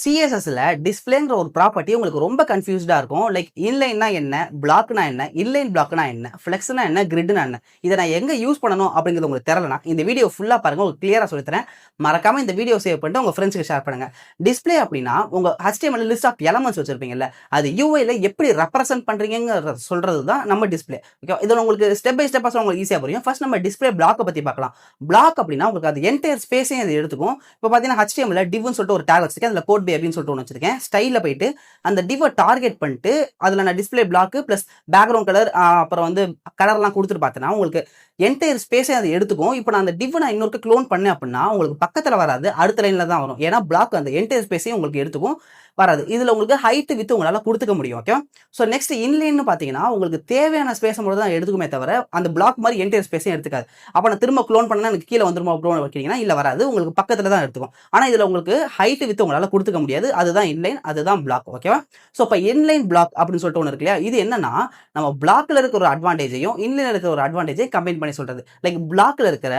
சிஎஸ்எஸ்ல டிஸ்பிளேங்கிற ஒரு ப்ராப்பர்ட்டி உங்களுக்கு ரொம்ப கன்ஃபியூஸ்டா இருக்கும். லைக் இன்லைன்னா என்ன, பிளாக்னா என்ன, இன்லைன் பிளாக்னா என்ன, ஃப்ளெக்ஸ்னா என்ன, கிரிட்னா என்ன, இதை நான் எங்க யூஸ் பண்ணணும் அப்படிங்கிறது உங்களுக்கு தெரியலனா இந்த வீடியோ ஃபுல்லா பாருங்க, உங்களுக்கு கிளியரா சொல்லித்தரேன். மறக்காம இந்த வீடியோ சேவ் பண்ணிட்டு உங்க ஃப்ரெண்ட்ஸ்க்கு ஷேர் பண்ணுங்க. டிஸ்பிளே அப்படின்னா உங்க HTML லிஸ்ட் ஆஃப் எலமெண்ட்ஸ் வச்சிருப்பீங்கல்ல, அது யூஐல எப்படி ரெப்ரசென்ட் பண்றீங்கிறத சொல்றது தான் நம்ம டிஸ்பிளே. ஓகே, இதுல உங்களுக்கு ஸ்டெப் பை ஸ்டெப்பா உங்களுக்கு ஈஸியா புரியும். ஃபர்ஸ்ட் நம்ம டிஸ்பிளே பிளாக் பத்தி பார்க்கலாம். பிளாக் அப்படின்னா உங்களுக்கு அது என்டையர் ஸ்பேஸையும் அது எடுத்துக்கும். இப்போ பார்த்தீங்கன்னா HTML divன்னு சொல்லிட்டு ஒரு டேக் வச்சிருக்கேன். அதில் கோட் பே அப்படின்னு சொல்லிட்டு ஒன்று வச்சிருக்கேன். ஸ்டைலில் போயிட்டு அந்த டிவை டார்கெட் பண்ணிட்டு அதில் நான் display block plus background colour அப்புறம் வந்து கலர்லாம் கொடுத்துட்டு பார்த்தேன்னா உங்களுக்கு என்டையர் ஸ்பேஸை அதை எடுத்துக்கும். இப்போ நான் அந்த டிவ் நான் இன்னொரு க்ளோன் பண்ணேன் அப்படின்னா உங்களுக்கு பக்கத்தில் வராது, அடுத்த லைனில் தான் வரும். ஏன்னா பிளாக் அந்த என்டையர் ஸ்பேஸையும் உங்களுக்கு எடுத்துக்கும், வராது. இதில் உங்களுக்கு ஹைட் வித் உங்களால் கொடுத்துக்க முடியும். ஓகே, ஸோ நெக்ஸ்ட் இன்லைன்னு பார்த்தீங்கன்னா உங்களுக்கு தேவையான ஸ்பேஸை மட்டும் தான் எடுத்துக்குமே தவிர அந்த பிளாக் மாதிரி என்டையர் ஸ்பேஸையும் எடுத்துக்காது. அப்போ நான் திரும்ப க்ளோன் பண்ணா எனக்கு கீழே வந்துருமா க்ளோன் வைக்கிறீங்கன்னா இல்லை, வராது. உங்களுக்கு பக்கத்தில் தான் எடுத்துக்கும். ஆனால் இதில் உங்களுக்கு ஹைட் வித் உங்களால் கொடுத்துக்க முடியாது. அதுதான் இன்லைன், அதுதான் பிளாக். ஓகேவா? ஸோ இப்போ இன்லைன் பிளாக் அப்படின்னு சொல்லிட்டு ஒன்று இருக்கு இல்லையா, இது என்னன்னா நம்ம பிளாக்ல இருக்கிற ஒரு அட்வான்டேஜையும் இன்லைன்ல இருக்கிற ஒரு அட்வான்டேஜையும் கம்பைன் பண்ணி சொல்றது. லைக் பிளாக்ல இருக்கிற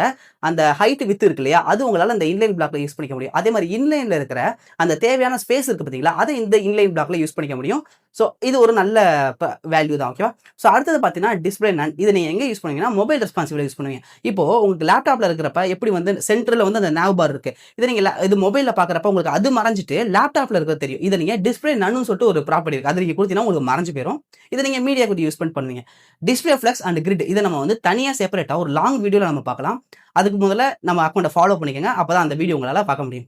அந்த ஹைட் வித் இருக்கு இல்லையா, அது உங்களால் அந்த இன்லைன் பிளாக்ல யூஸ் பண்ணிக்க முடியும். அதே மாதிரி இன்லைன்ல இருக்கிற அந்த தேவையான ஸ்பேஸ் இருக்கு பார்த்தீங்களா, அதை இந்த இன்லைன் பிளாக்ல யூஸ் பண்ணிக்க முடியும். ஸோ இது ஒரு நல்ல வேல்யூ தான். ஓகேவா? ஸோ அடுத்தது பார்த்தீங்கன்னா டிஸ்பிளே நன். இதை நீங்கள் எங்கே யூஸ் பண்ணுவீங்கன்னா மொபைல் ரெஸ்பான்சிபிலிட்டி யூஸ் பண்ணுவீங்க. இப்போ உங்களுக்கு லேப்டாப்ல இருக்கிறப்ப எப்படி வந்து சென்டரில் வந்து அந்த nav பார் இருக்கு, இதை நீங்கள் இது மொபைலில் பார்க்குறப்ப உங்களுக்கு அது மறைஞ்சிட்டு லேப்டாப்ல இருக்கிறது தெரியும். இதை நீங்கள் டிஸ்பிளே நன்னு சொல்லிட்டு ஒரு ப்ராப்பர்ட்டி இருக்கு, அதை நீங்கள் கொடுத்தீங்கன்னா உங்களுக்கு மறைஞ்சு போயிடும். இதை நீங்கள் மீடியா கூட யூஸ் பண்ணுவீங்க. டிஸ்பிளே ஃப்ளெக்ஸ் அண்ட் கிரிட் இதை நம்ம வந்து தனியாக செப்பரேட்டாக ஒரு லாங் வீடியோவில் நம்ம பார்க்கலாம். அதுக்கு முதல்ல நம்ம அக்கௌண்ட்டை ஃபாலோ பண்ணிக்கோங்க, அப்போ தான் அந்த வீடியோ உங்களால் பார்க்க முடியும்.